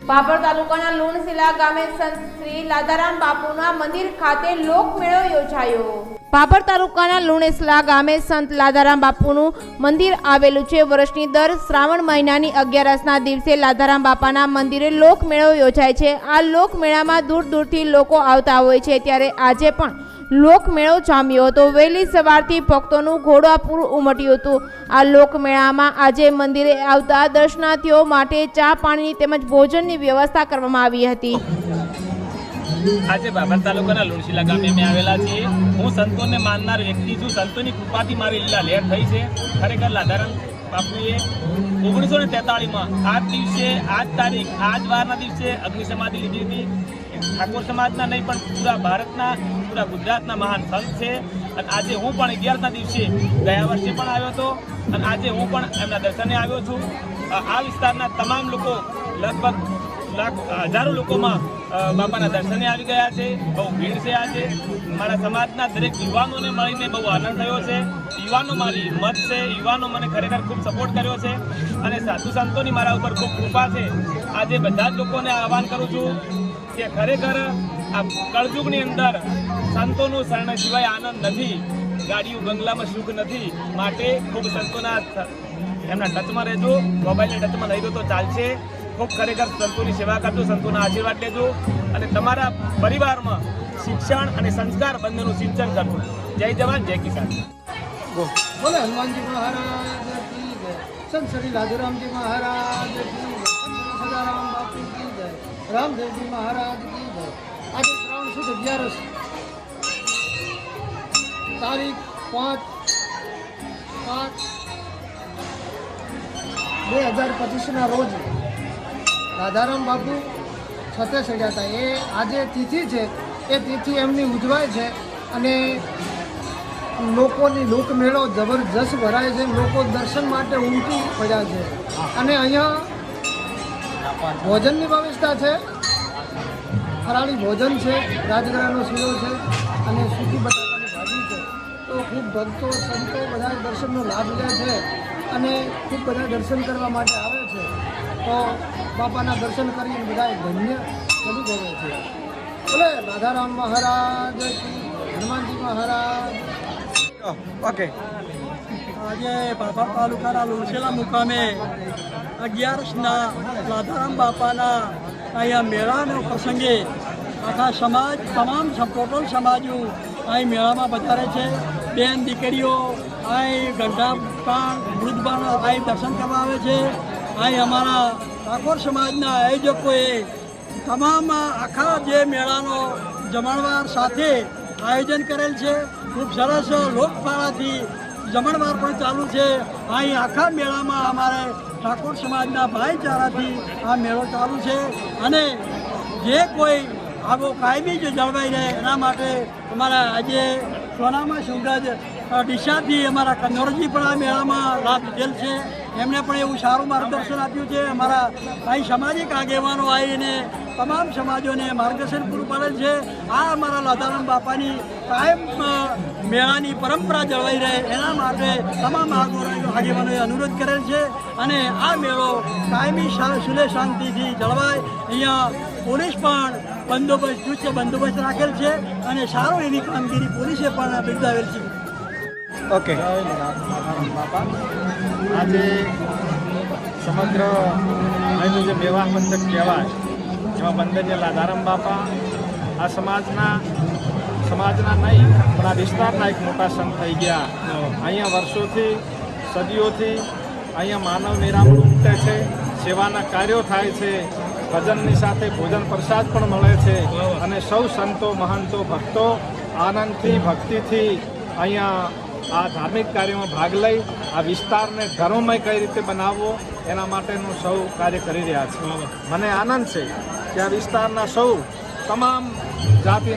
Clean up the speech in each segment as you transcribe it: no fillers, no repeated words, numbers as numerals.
ભાભર તાલુકાના લુણશીલા ગામે સંત શ્રી લાધારામ બાપુના મંદિર ખાતે લોકમેળો યોજાયો। ભાભર તાલુકાના લુણશીલા ગામે સંત લાધારામ બાપુનું મંદિર આવેલું છે। વર્ષની દર શ્રાવણ મહિનાની 11ના દિવસે લાધારામ બાપાના મંદિરે લોકમેળો યોજાય છે। આ લોકમેળામાં દૂર દૂરથી લોકો આવતા હોય છે, ત્યારે આજે પણ લોકમેળો જામ્યો હતો। વહેલી સવારથી ભક્તોનું ઘોડાપૂર ઉમટ્યું હતું। આ લોકમેળામાં આજે મંદિરે આવતા દર્શનાર્થીઓ માટે ચા પાણીની તેમજ ભોજનની વ્યવસ્થા કરવામાં આવી હતી। આજે ભાભર તાલુકાના લુણશીલા ગામે અમે આવેલા છીએ। હું સંતોને માનનાર વ્યક્તિ છું। સંતોની કૃપાથી મારી લીલા લહેર થઈ છે। ખરેખર લાધારામ બાપુએ 1943માં આ દિવસે, આ તારીખ, આ જ વારના દિવસે અગ્નિ સમાધિ લીધી હતી। ઠાકોર સમાજના નહીં પણ પૂરા ભારતના, પૂરા ગુજરાતના મહાન સંત છે। અને આજે હું પણ 11ના દિવસે ગયા વર્ષે પણ આવ્યો હતો અને આજે હું પણ એમના દર્શને આવ્યો છું। આ વિસ્તારના તમામ લોકો, લગભગ હજારો લોકોમાં બાપાના દર્શને આવી ગયા છે। બહુ ભીડ છે। આજે મારા સમાજના દરેક યુવાનોને મળીને બહુ આનંદ થયો છે। યુવાનો મારી હિંમત છે। યુવાનો મને ખરેખર ખૂબ સપોર્ટ કર્યો છે અને સાધુ સંતોની મારા ઉપર ખૂબ કૃપા છે। આજે બધા જ લોકોને આહવાન કરું છું કે ખરેખર આ કળયુગની અંદર સંતોનું શરણ સિવાય આનંદ નથી। ગાડીઓ બંગલામાં સુખ નથી। માટે ખૂબ સંતોના એમના ટચમાં રહેજો। મોબાઈલના ટચમાં નહીં રહો તો ચાલશે। ખૂબ ખરેખર સંતોની સેવા કરજો, સંતોના આશીર્વાદ લેજો અને તમારા પરિવારમાં શિક્ષણ અને સંસ્કાર બંનેનું સિંચન કરજો। જય જવાન, જય કિસાન। बोले हनुमान जी महाराज की जय, संत श्री लाधुराम जी महाराज की जय, संत सदाराम बापू की जय, रामदेव जी महाराज की जय। आज श्रावण सुद 11 तारीख 5/5/2025 रोज राधाराम बापू छते चढ़्या था। ये आज तिथि है, ये तिथि एमनी उजवाय है અને લોકોની લોકમેળો જબરજસ્ત ભરાય છે। લોકો દર્શન માટે ઉમટી પડ્યા છે અને અહીંયા ભોજનની વ્યવસ્થા છે। ફરાળી ભોજન છે, રાજગરાનો શીરો છે અને સૂકી બટાકાની ભાજી છે। તો ખૂબ ભક્તો, સંતો બધા દર્શનનો લાભ લે છે અને ખૂબ બધા દર્શન કરવા માટે આવે છે। તો બાપાના દર્શન કરીને બધા ધન્ય બની ગયો છે। બોલે રાધારામ મહારાજ કી, હનુમાનજી મહારાજ। ઓકે, આજે ભાભર તાલુકાના લુણશીલા મુકામે 11ના લાધારામ બાપાના અહીંયા મેળાના પ્રસંગે આખા સમાજ, તમામ ટોટલ સમાજો અહીં મેળામાં વધારે છે। બેન દીકરીઓ અહીં ગંઢા પાણ, વૃદ્ધ બાણ અહીં દર્શન કરવા આવે છે। અહીં અમારા ઠાકોર સમાજના આયોજકોએ તમામ આખા જે મેળાનો જમણવાર સાથે આયોજન કરેલ છે। ખૂબ સરસ લોકફાળાથી જમણવાર પણ ચાલુ છે। અહીં આખા મેળામાં અમારે ઠાકોર સમાજના ભાઈચારાથી આ મેળો ચાલુ છે અને જે કોઈ આવો કાયમી જે જળવાઈ રહે એના માટે અમારા આજે સોનામાં સુગજ ડીસાથી અમારા કન્નોરજી પણ આ મેળામાં લાભ લીધેલ છે। એમણે પણ એવું સારું માર્ગદર્શન આપ્યું છે। અમારા અહીં સામાજિક આગેવાનો આવીને તમામ સમાજોને માર્ગદર્શન પૂરું પાડેલ છે। આ અમારા લાધારામ બાપાની કાયમ મેળાની પરંપરા જળવાઈ રહે એના માટે તમામ આગેવાનોએ અનુરોધ કરેલ છે અને આ મેળો કાયમી સુલે શાંતિથી જળવાય। અહીંયા પોલીસ પણ બંદોબસ્ત, ચુસ્ત બંદોબસ્ત રાખેલ છે અને સારું એવી કામગીરી પોલીસે પણ બિરદાવેલ છે। ઓકે, બાપા આજે સમગ્ર અહીંનું જે મેવા પંથક કહેવાય એમાં વંદનીય લાધારામ બાપા આ સમાજના નહીં પણ આ વિસ્તારના એક મોટા સંત થઈ ગયા। અહીંયા વર્ષોથી, સદીઓથી અહીંયા માનવ નિરામણું ઉમટે છે, સેવાના કાર્યો થાય છે, ભજનની સાથે ભોજન પ્રસાદ પણ મળે છે અને સૌ સંતો, મહંતો, ભક્તો આનંદથી, ભક્તિથી અહીંયા આ ધાર્મિક કાર્યોમાં ભાગ લઈ આ વિસ્તારને ધર્મમય કઈ રીતે બનાવવો એના માટેનું સૌ કાર્ય કરી રહ્યા છે। મને આનંદ છે કે આ વિસ્તારના સૌ તમામ જાતિ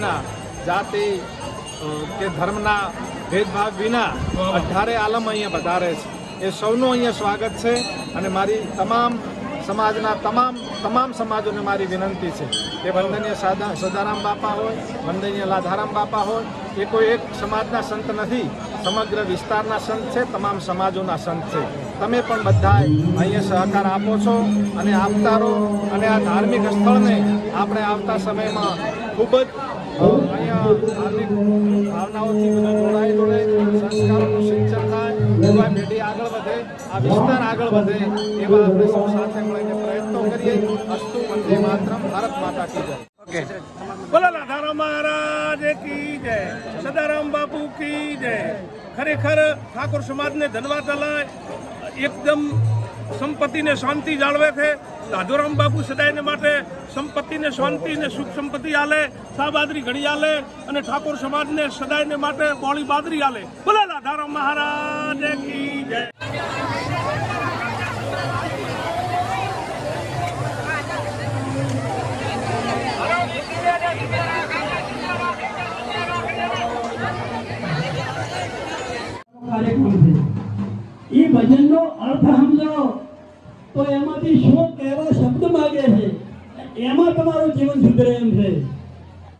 કે ધર્મના ભેદભાવ વિના 18 આલમ અહીંયા વધારે છે। એ સૌનું અહીંયા સ્વાગત છે અને મારી તમામ સમાજના તમામ સમાજોને મારી વિનંતી છે કે વંદનીય સદારામ બાપા હોય, વંદનીય લાધારામ બાપા હોય, એ કોઈ એક સમાજના સંત નથી, સમગ્ર વિસ્તારના સંત છે, તમામ સમાજોના સંત છે। તમે પણ બધાય અહીંયા સહકાર આપો છો અને આપતા રહો અને આ ધાર્મિક સ્થળને આપણે આવતા સમયમાં ખૂબ જ અહીંયા ધાર્મિક ભાવનાઓથી બધા જોડાય સંસ્કારોનું સિંચન થાય, યુવા પેઢી આગળ વધે, આ વિસ્તાર આગળ વધે એવા આપણે સૌ સાથે મળીને પ્રયત્નો કરીએ. અસ્તુ વંદે માતરમ. ભારત માતા કી જય. ઓકે. બોલો લાધારામ મહારાજ કી જય, સદારામ બાપુ કી જય. ખરેખર ઠાકોર સમાજને ધન્યવાદ અલાય, એકદમ સંપત્તિને શાંતિ જાળવે છે. સાધુરામ બાપુ સદાયને માટે સંપત્તિને શાંતિ ને સુખ સંપત્તિ આલે, સાબાદરી ઘડી આલે અને ઠાકોર સમાજને સદાયને માટે બોળી બાદરી આલે. બોલો લાધારામ મહારાજ કી જય. કાર્યક્રમ છે. એ ભજનનો અર્થ સમજો તો એમાંથી શું કહેવા શબ્દ માગે છે, એમાં તમારું જીવન સુધરે એમ છે.